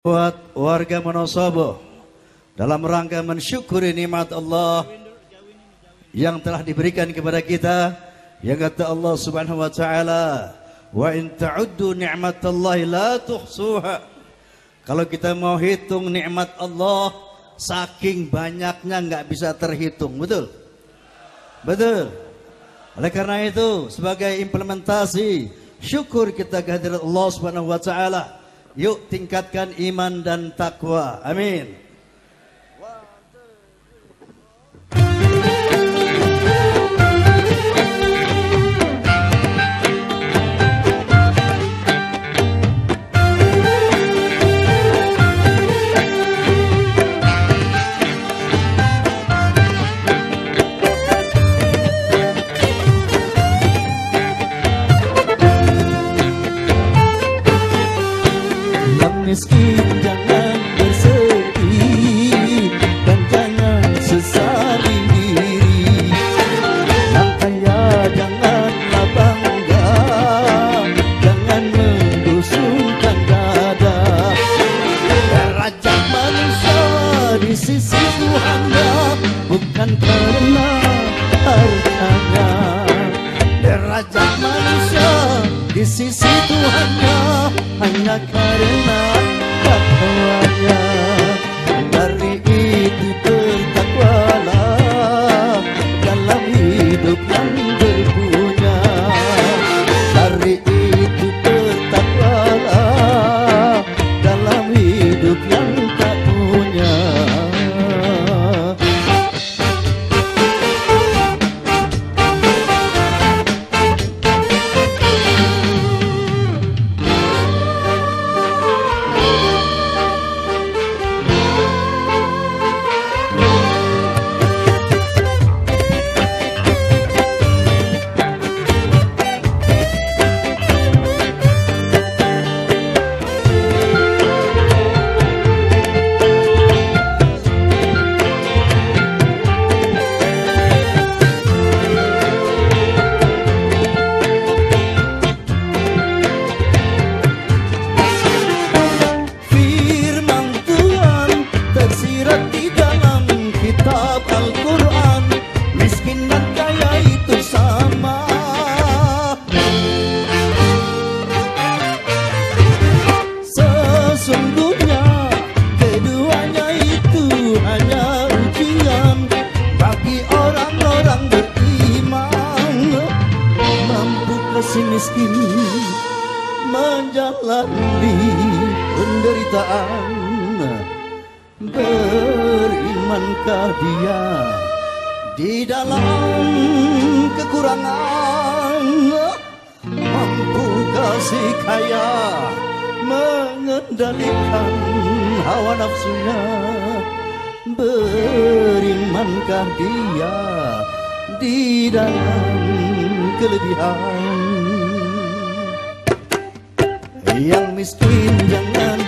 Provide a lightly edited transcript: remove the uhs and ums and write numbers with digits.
Buat warga Wonosobo dalam rangka mensyukuri nikmat Allah yang telah diberikan kepada kita, yang kata Allah Subhanahu wa taala, wa in ta'uddu ni'matallahi la tuhsuha. Kalau kita mau hitung nikmat Allah, saking banyaknya nggak bisa terhitung, betul? Betul. Oleh karena itu, sebagai implementasi syukur kita kehadirat Allah Subhanahu wa taala, yuk tingkatkan iman dan takwa. Amin. Miskin jangan bersedih dan jangan sesali diri. Yang kaya janganlah bangga, jangan menggusungkan dada. Derajat manusia di sisi Tuhannya bukan karena hartanya. Derajat manusia di sisi Tuhannya hanya karena takwanya. Dari itu bertakwalah dalam hidup yang berpunya. Dari itu bertakwalah dalam hidup yang tak punya. Sesungguhnya keduanya itu hanya ujian bagi orang-orang beriman. Mampukah si miskin menjalani penderitaan? Berimankah dia di dalam kekurangan? Mampukah si kaya mengendalikan hawa nafsunya? Berimankah dia di dalam kelebihan? Yang miskin jangan